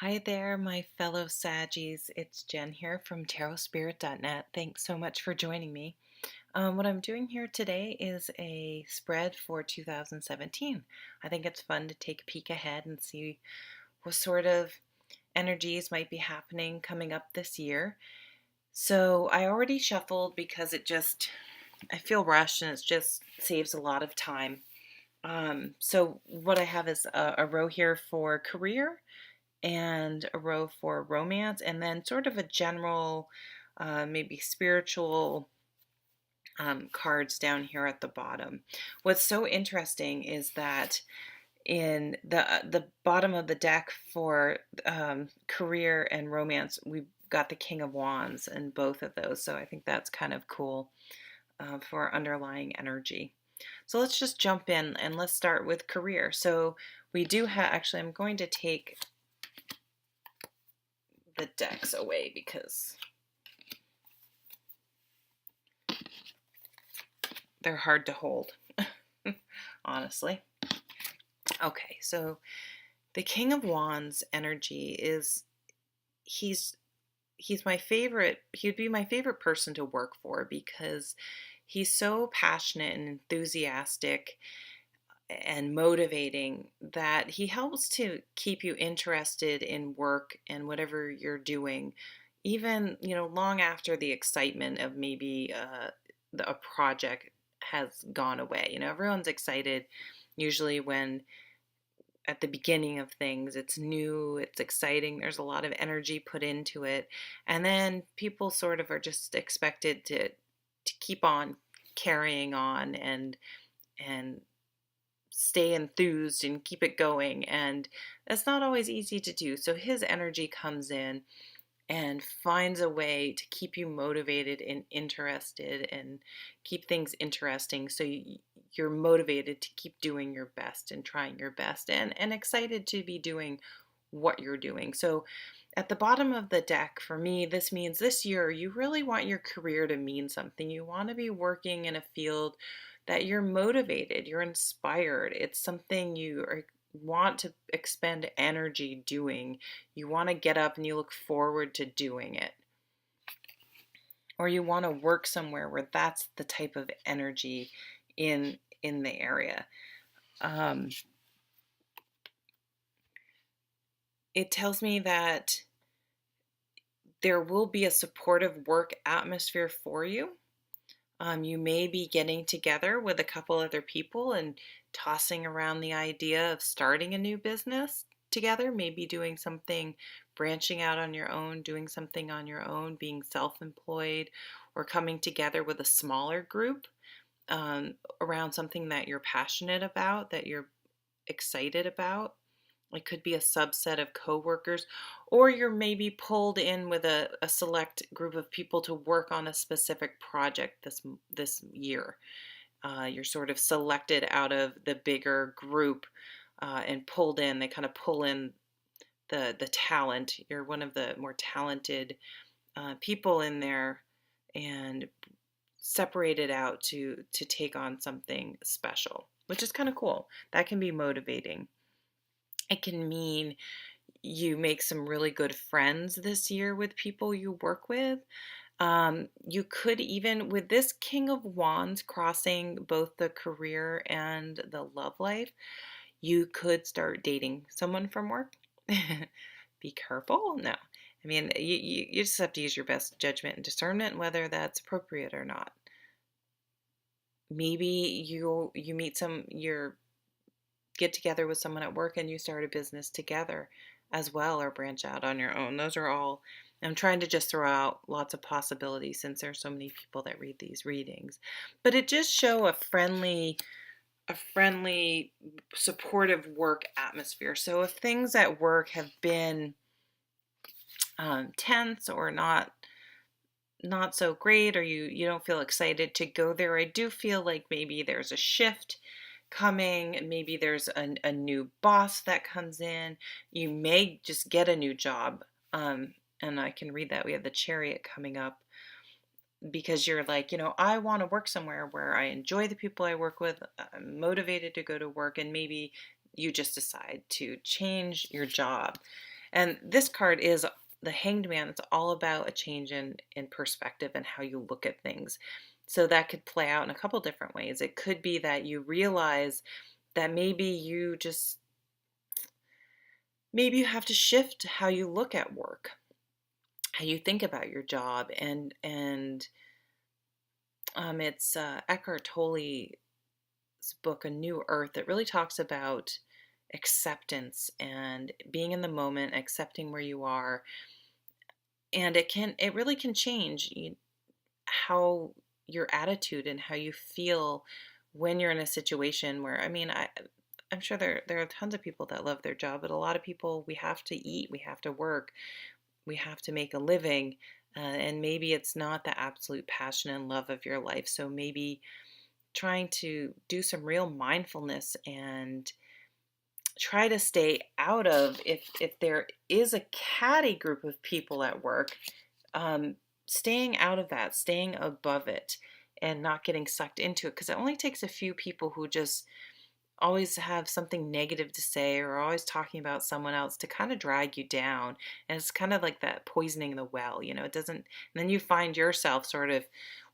Hi there, my fellow Saggies. It's Jen here from tarotspirit.net. Thanks so much for joining me. What I'm doing here today is a spread for 2017. I think it's fun to take a peek ahead and see what sort of energies might be happening coming up this year. So I already shuffled because I feel rushed and it just saves a lot of time. So what I have is a row here for career and a row for romance, and then sort of a general, maybe spiritual cards down here at the bottom. What's so interesting is that in the bottom of the deck for career and romance, we've got the King of Wands in both of those. So I think that's kind of cool for underlying energy. So let's just jump in and let's start with career. So we do have, actually, I'm going to take the decks away because they're hard to hold, honestly. Okay, so the King of Wands energy is he's my favorite. He'd be my favorite person to work for because he's so passionate and enthusiastic and motivating that he helps to keep you interested in work and whatever you're doing, even long after the excitement of maybe a project has gone away. Everyone's excited usually when at the beginning of things it's new, it's exciting, there's a lot of energy put into it, and then people sort of are just expected to keep on carrying on and stay enthused and keep it going, and that's not always easy to do. So his energy comes in and finds a way to keep you motivated and interested and keep things interesting, so you're motivated to keep doing your best and trying your best and excited to be doing what you're doing. So at the bottom of the deck, for me, this means this year you really want your career to mean something. You want to be working in a field that you're motivated, you're inspired. It's something want to expend energy doing. You want to get up and you look forward to doing it. Or you want to work somewhere where that's the type of energy in the area. It tells me that there will be a supportive work atmosphere for you. You may be getting together with a couple other people and tossing around the idea of starting a new business together, maybe doing something, branching out on your own, doing something on your own, being self-employed, or coming together with a smaller group around something that you're passionate about, that you're excited about. It could be a subset of coworkers, or you're maybe pulled in with a select group of people to work on a specific project this year. You're sort of selected out of the bigger group and pulled in. They kind of pull in the talent. You're one of the more talented people in there, and separated out to take on something special, which is kind of cool. That can be motivating. It can mean you make some really good friends this year with people you work with. You could even, with this King of Wands crossing both the career and the love life, you could start dating someone from work. Be careful. No. I mean, you just have to use your best judgment and discernment whether that's appropriate or not. Maybe you get together with someone at work and you start a business together as well, or branch out on your own. Those are all, I'm trying to just throw out lots of possibilities since there's so many people that read these readings. But it just show a friendly, supportive work atmosphere. So if things at work have been tense or not so great, or you don't feel excited to go there, I do feel like maybe there's a shift coming. Maybe there's a new boss that comes in. You may just get a new job. And I can read that we have the Chariot coming up, because you're like, I want to work somewhere where I enjoy the people I work with. I'm motivated to go to work, and maybe you just decide to change your job. And this card is the Hanged Man. It's all about a change in perspective and how you look at things. So that could play out in a couple different ways. It could be that you realize that maybe you have to shift how you look at work, how you think about your job, and it's Eckhart Tolle's book, A New Earth, that really talks about acceptance and being in the moment, accepting where you are, and it really can change how your attitude and how you feel when you're in a situation where, I mean, I'm sure there are tons of people that love their job, but a lot of people, we have to eat, we have to work, we have to make a living, and maybe it's not the absolute passion and love of your life. So maybe trying to do some real mindfulness and try to stay out of, if there is a catty group of people at work, staying out of that, staying above it, and not getting sucked into it, because it only takes a few people who just always have something negative to say or always talking about someone else to kind of drag you down. And it's kind of like that poisoning the well, it doesn't, and then you find yourself sort of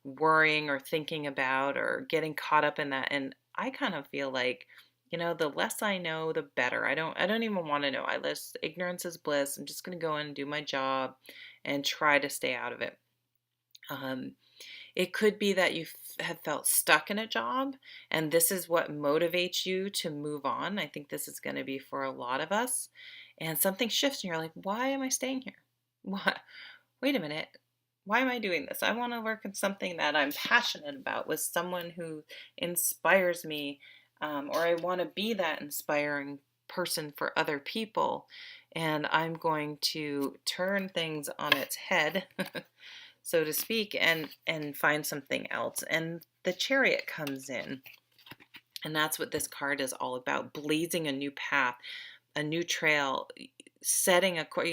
worrying or thinking about or getting caught up in that. And I kind of feel like, the less I know, the better. I don't even want to know. Ignorance is bliss. I'm just going to go in and do my job and try to stay out of it. It could be that you have felt stuck in a job, and this is what motivates you to move on. I think this is going to be for a lot of us. And something shifts, and you're like, why am I staying here? What? Wait a minute. Why am I doing this? I want to work in something that I'm passionate about, with someone who inspires me, or I want to be that inspiring person for other people. And I'm going to turn things on its head, so to speak, and find something else. And the Chariot comes in, and that's what this card is all about: blazing a new path, a new trail, setting a course.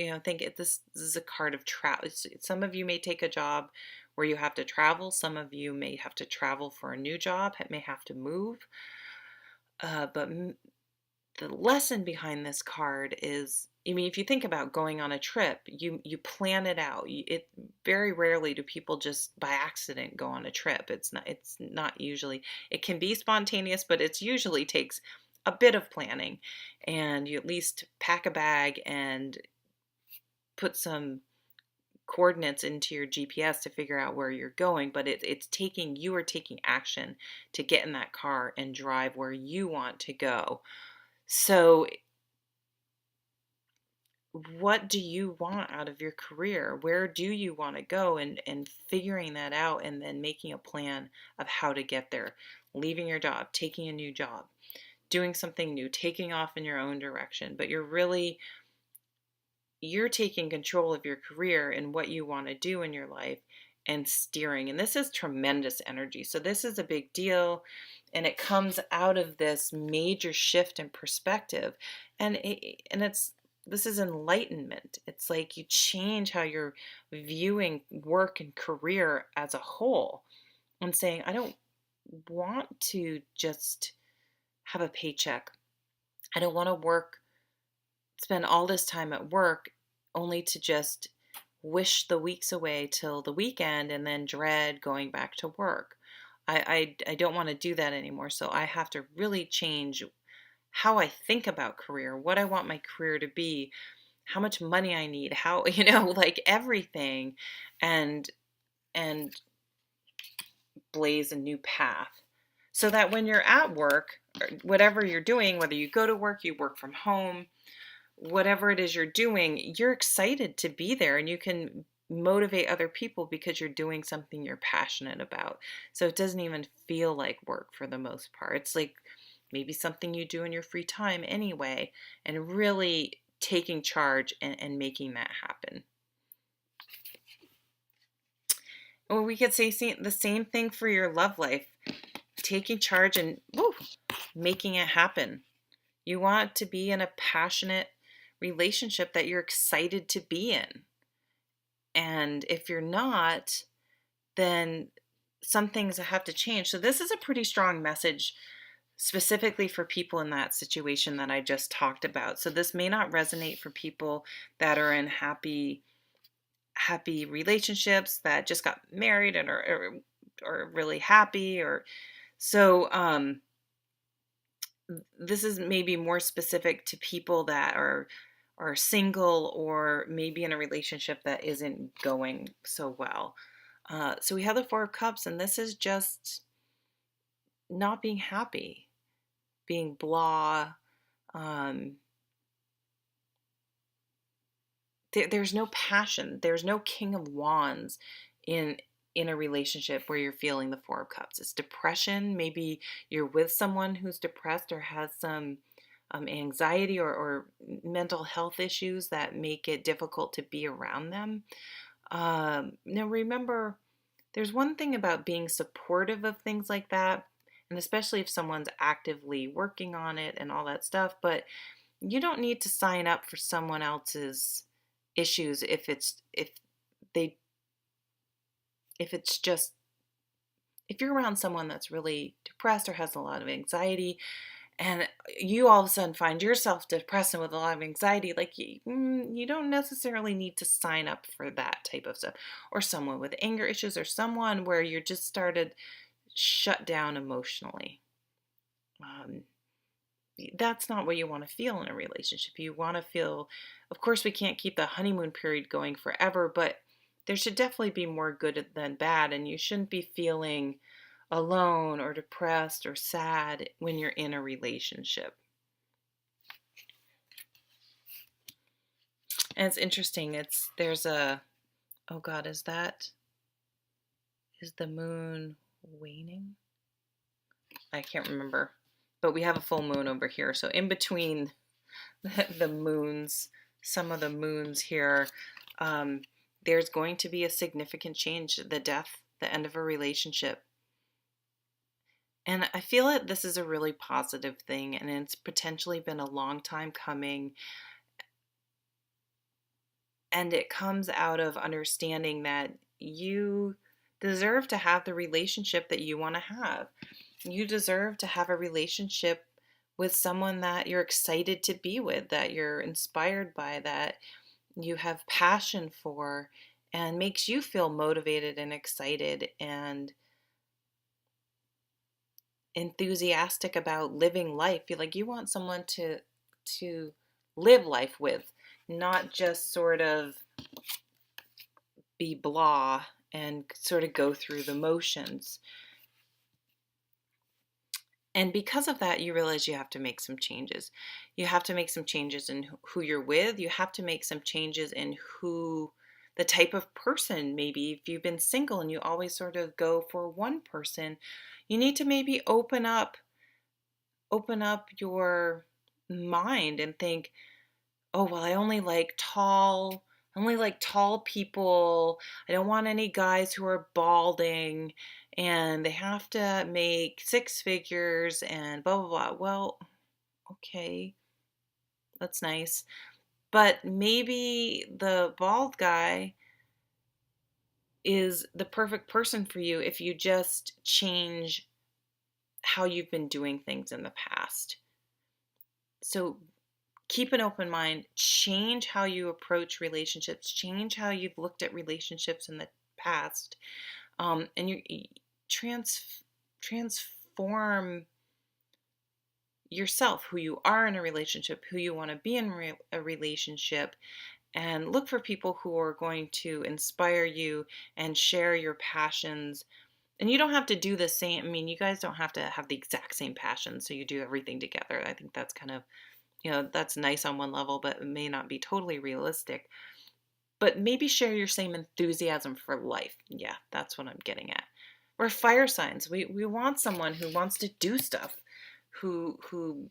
This is a card of travel. Some of you may take a job where you have to travel. Some of you may have to travel for a new job, may have to move. But the lesson behind this card is, if you think about going on a trip, you plan it out. It very rarely do people just by accident go on a trip. It's not usually. It can be spontaneous, but it usually takes a bit of planning, and you at least pack a bag and put some coordinates into your GPS to figure out where you're going. But you are taking action to get in that car and drive where you want to go. So what do you want out of your career? Where do you want to go? And figuring that out, and then making a plan of how to get there. Leaving your job, taking a new job, doing something new, taking off in your own direction. But you're taking control of your career and what you want to do in your life, and steering. And this is tremendous energy. So this is a big deal. And it comes out of this major shift in perspective. And this is enlightenment. It's like you change how you're viewing work and career as a whole, and saying, I don't want to just have a paycheck. I don't want to spend all this time at work only to just wish the weeks away till the weekend and then dread going back to work. I don't want to do that anymore. So I have to really change how I think about career, what I want my career to be, how much money I need, how, like everything, and blaze a new path. So that when you're at work, or whatever you're doing, whether you go to work, you work from home, whatever it is you're doing, you're excited to be there, and you can motivate other people because you're doing something you're passionate about. So it doesn't even feel like work for the most part. It's like maybe something you do in your free time anyway, and really taking charge and making that happen. Or we could say the same thing for your love life: taking charge and making it happen. You want to be in a passionate relationship that you're excited to be in. And if you're not, then some things have to change. So this is a pretty strong message specifically for people in that situation that I just talked about. So this may not resonate for people that are in happy relationships, that just got married and are really happy, or so this is maybe more specific to people that are single, or maybe in a relationship that isn't going so well. So we have the Four of Cups, and this is just not being happy, being blah. Um, there's no passion. There's no King of Wands in a relationship where you're feeling the Four of Cups. It's depression. Maybe you're with someone who's depressed or has some anxiety or mental health issues that make it difficult to be around them. Now remember, there's one thing about being supportive of things like that, and especially if someone's actively working on it and all that stuff, but you don't need to sign up for someone else's issues they if you're around someone that's really depressed or has a lot of anxiety, and you all of a sudden find yourself depressed and with a lot of anxiety, like you don't necessarily need to sign up for that type of stuff. Or someone with anger issues, or someone where you're just started shut down emotionally. That's not what you want to feel in a relationship. You want to feel, of course, we can't keep the honeymoon period going forever, but there should definitely be more good than bad, and you shouldn't be feeling alone or depressed or sad when you're in a relationship. And it's interesting, there's a, oh God, is the moon waning? I can't remember, but we have a full moon over here. So in between the moons, some of the moons here, there's going to be a significant change, the death, the end of a relationship. And I feel that this is a really positive thing, and it's potentially been a long time coming. And it comes out of understanding that you deserve to have the relationship that you want to have. You deserve to have a relationship with someone that you're excited to be with, that you're inspired by, that you have passion for, and makes you feel motivated and excited and enthusiastic about living life. You want someone to live life with, not just sort of be blah and sort of go through the motions. And because of that, you realize you have to make some changes. You have to make some changes in who you're with. You have to make some changes in the type of person. Maybe if you've been single and you always sort of go for one person, you need to maybe open up your mind and think, oh, well, I only like tall people. I don't want any guys who are balding and they have to make six figures and blah, blah, blah. Well, okay, that's nice. But maybe the bald guy is the perfect person for you if you just change how you've been doing things in the past. So keep an open mind, change how you approach relationships, change how you've looked at relationships in the past, and you transform yourself, who you are in a relationship, who you want to be in a relationship, and look for people who are going to inspire you and share your passions. And you don't have to do the same. I mean, you guys don't have to have the exact same passion, so you do everything together. I think that's kind of, that's nice on one level, but it may not be totally realistic. But maybe share your same enthusiasm for life. Yeah, that's what I'm getting at. We're fire signs. We want someone who wants to do stuff, who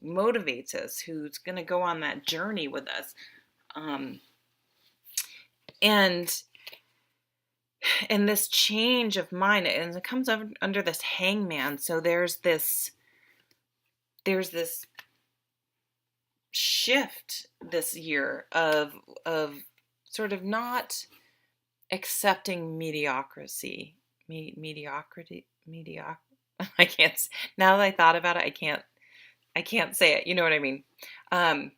motivates us, who's going to go on that journey with us. And this change of mind, and it comes under this hangman. So there's this shift this year of sort of not accepting mediocrity. I can't, now that I thought about it, I can't I can't say it. You know what I mean? Um,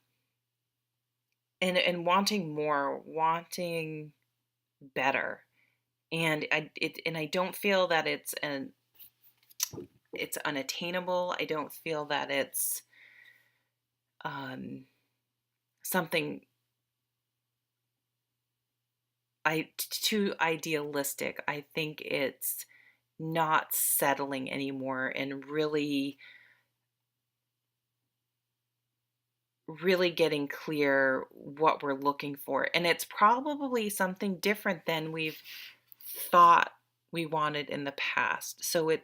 and wanting more, wanting better. And I don't feel that it's unattainable. I don't feel that it's um, something too idealistic. I think it's not settling anymore and really getting clear what we're looking for. And it's probably something different than we've thought we wanted in the past. So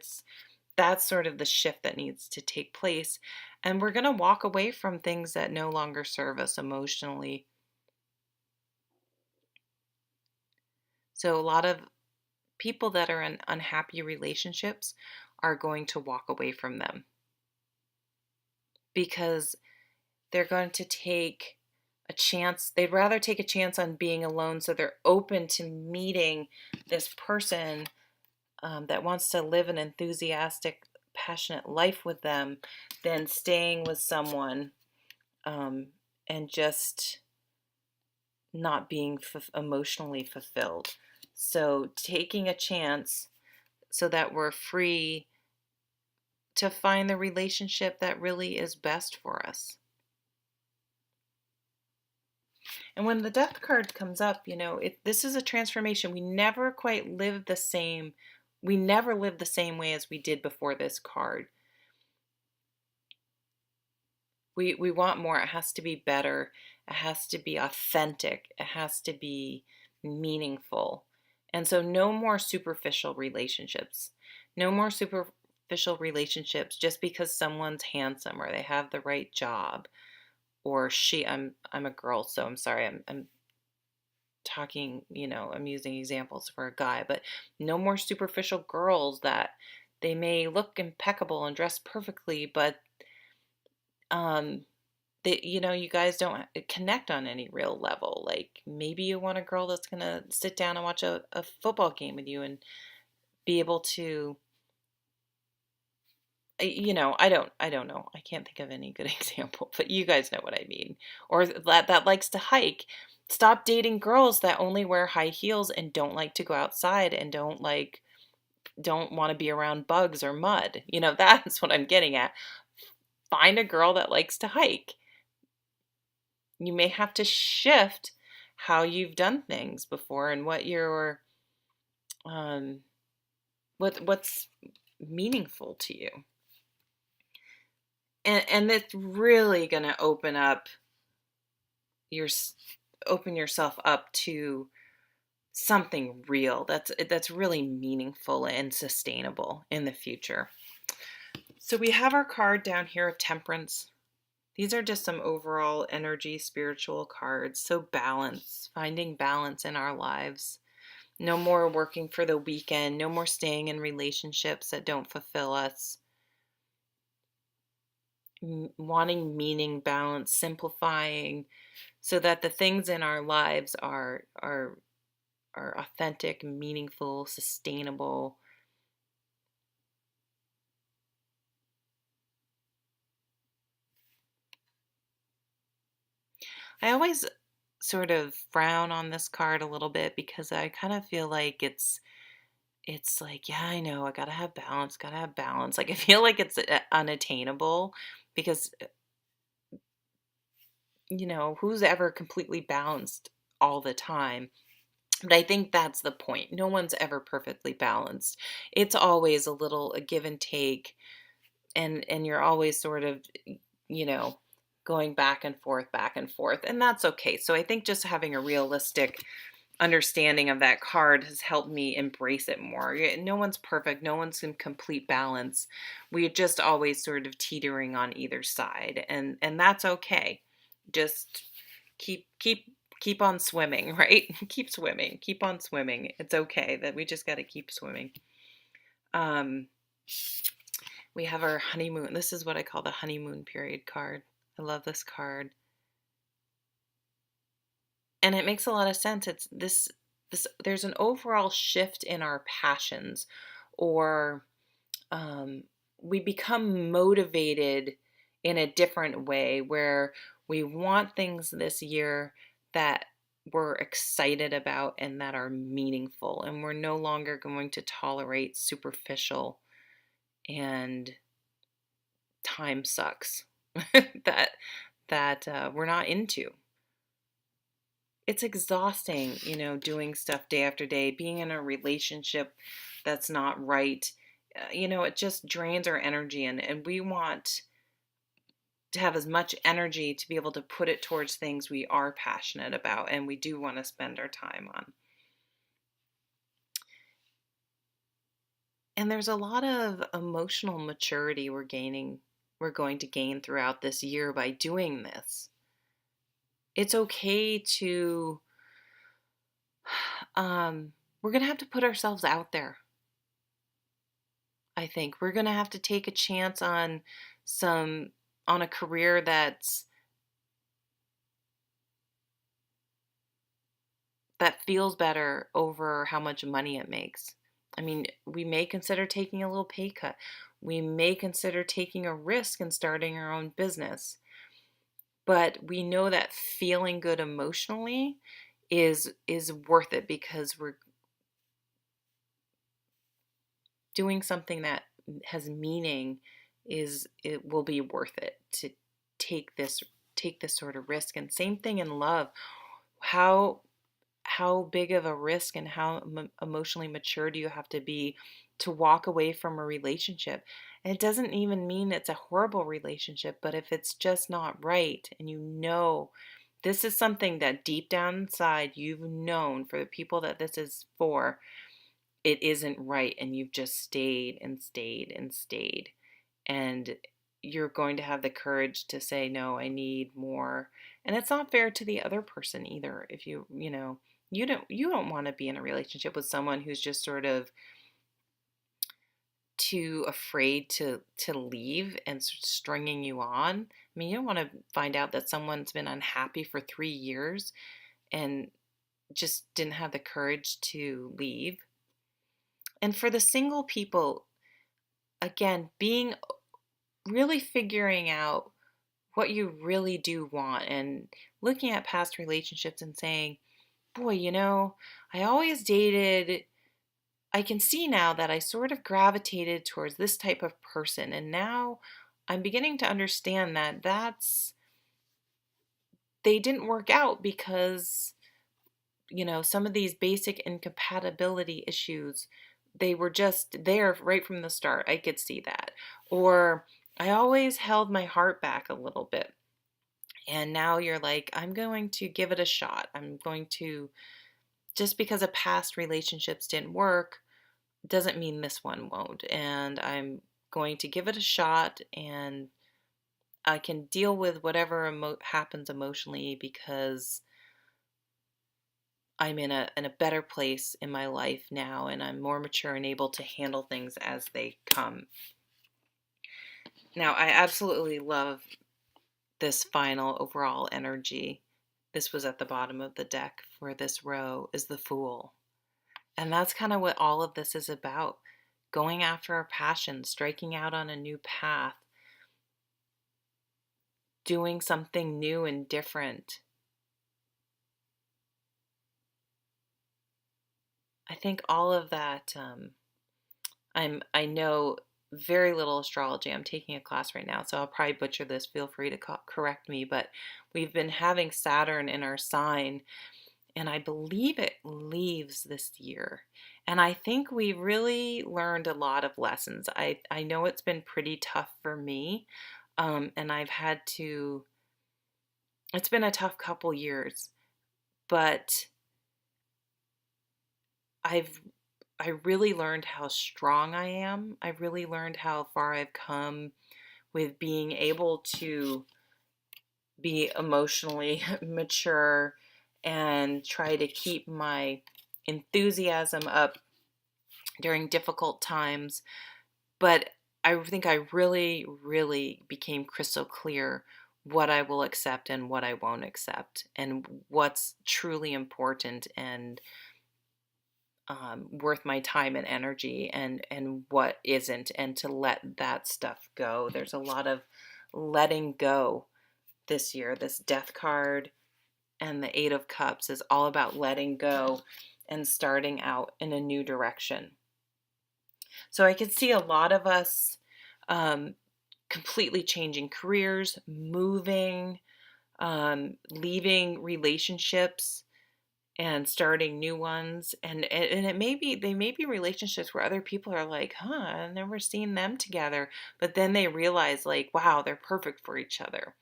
that's sort of the shift that needs to take place. And we're going to walk away from things that no longer serve us emotionally. So a lot of people that are in unhappy relationships are going to walk away from them because they're going to take a chance. They'd rather take a chance on being alone, so they're open to meeting this person that wants to live an enthusiastic, passionate life with them than staying with someone and just not being emotionally fulfilled. So taking a chance so that we're free to find the relationship that really is best for us. And when the death card comes up, this is a transformation. We never quite live the same. We never live the same way as we did before this card. We want more. It has to be better. It has to be authentic. It has to be meaningful. And so no more superficial relationships. No more superficial relationships just because someone's handsome or they have the right job or I'm a girl, so I'm sorry. I'm talking, I'm using examples for a guy, but no more superficial girls that they may look impeccable and dress perfectly, but um you guys don't connect on any real level. Like maybe you want a girl that's gonna sit down and watch a football game with you and be able to I don't know. I can't think of any good example, but you guys know what I mean. Or that likes to hike. Stop dating girls that only wear high heels and don't like to go outside and don't want to be around bugs or mud. That's what I'm getting at. Find a girl that likes to hike. You may have to shift how you've done things before and what your what's meaningful to you. And it's really going to open yourself up to something real that's really meaningful and sustainable in the future. So we have our card down here of Temperance. These are just some overall energy spiritual cards. So balance, finding balance in our lives. No more working for the weekend, no more staying in relationships that don't fulfill us. Wanting meaning, balance, simplifying, so that the things in our lives are authentic, meaningful, sustainable. I always sort of frown on this card a little bit because I kind of feel like it's like, yeah, I know, I gotta have balance, gotta have balance. Like I feel like it's unattainable because who's ever completely balanced all the time? But I think that's the point. No one's ever perfectly balanced. It's always a give and take, and you're always sort of, you know, going back and forth, and that's okay. So I think just having a realistic understanding of that card has helped me embrace it more. No one's perfect. No one's in complete balance. We're just always sort of teetering on either side, and that's okay. Just keep on swimming, right? Keep swimming. Keep on swimming. It's okay that we just got to keep swimming. Um, we have our honeymoon. This is what I call the honeymoon period card. I love this card. And it makes a lot of sense. It's this there's an overall shift in our passions, or we become motivated in a different way, where we want things this year that we're excited about and that are meaningful, and we're no longer going to tolerate superficial and time sucks that we're not into. It's exhausting, doing stuff day after day, being in a relationship that's not right. It just drains our energy, and we want to have as much energy to be able to put it towards things we are passionate about and we do want to spend our time on. And there's a lot of emotional maturity we're going to gain throughout this year by doing this. It's okay to we're going to have to put ourselves out there. I think we're going to have to take a chance on a career that feels better over how much money it makes. I mean, we may consider taking a little pay cut. We may consider taking a risk and starting our own business. But we know that feeling good emotionally is worth it, because we're doing something that has meaning. It will be worth it to take this sort of risk. And same thing in love. How big of a risk and how emotionally mature do you have to be to walk away from a relationship? And it doesn't even mean it's a horrible relationship, but if it's just not right, and this is something that deep down inside you've known for the people that this is for, it isn't right, and you've just stayed and stayed and stayed, and you're going to have the courage to say, no, I need more. And it's not fair to the other person either. If you don't want to be in a relationship with someone who's just sort of too afraid to leave and stringing you on. I mean, you don't want to find out that someone's been unhappy for 3 years and just didn't have the courage to leave. And for the single people, again, really figuring out what you really do want, and looking at past relationships and saying, boy, I always dated, I can see now that I sort of gravitated towards this type of person, and now I'm beginning to understand that they didn't work out because, some of these basic incompatibility issues, they were just there right from the start. I could see that. Or I always held my heart back a little bit. And now you're like, I'm going to give it a shot. I'm going to, just because a past relationships didn't work, doesn't mean this one won't. And I'm going to give it a shot, and I can deal with whatever happens emotionally, because I'm in a better place in my life now, and I'm more mature and able to handle things as they come. Now, I absolutely love this final overall energy. This was at the bottom of the deck for this row, is the Fool. And that's kind of what all of this is about. Going after our passion, striking out on a new path, doing something new and different. I think all of that, I know very little astrology. I'm taking a class right now, so I'll probably butcher this. Feel free to correct me, but we've been having Saturn in our sign, and I believe it leaves this year. And I think we really learned a lot of lessons. I know it's been pretty tough for me, and it's been a tough couple years, but I really learned how strong I am. I really learned how far I've come with being able to be emotionally mature and try to keep my enthusiasm up during difficult times. But I think I really, really became crystal clear what I will accept and what I won't accept, and what's truly important and worth my time and energy, and what isn't, and to let that stuff go. There's a lot of letting go this year. This Death card and the Eight of Cups is all about letting go and starting out in a new direction. So I could see a lot of us completely changing careers, moving, leaving relationships and starting new ones. And it may be, they may be relationships where other people are like, huh, I've never seen them together. But then they realize, like, wow, they're perfect for each other.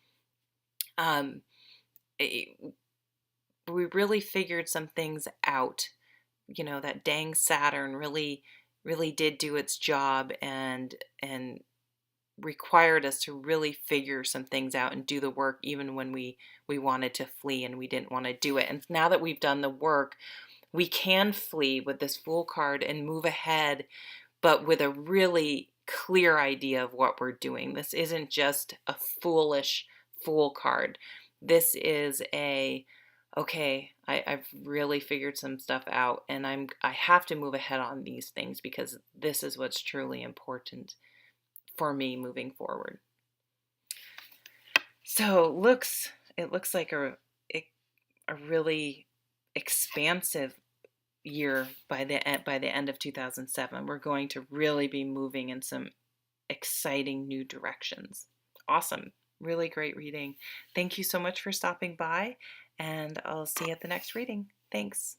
We really figured some things out. You know, that dang Saturn really did do its job and required us to really figure some things out and do the work even when we wanted to flee and we didn't want to do it. And now that we've done the work, we can flee with this Fool card and move ahead, but with a really clear idea of what we're doing. This isn't just a foolish Fool card. This is okay, I've really figured some stuff out, and I have to move ahead on these things because this is what's truly important for me moving forward. So it looks like a really expansive year by the end of 2007. We're going to really be moving in some exciting new directions. Awesome. Really great reading. Thank you so much for stopping by, and I'll see you at the next reading. Thanks.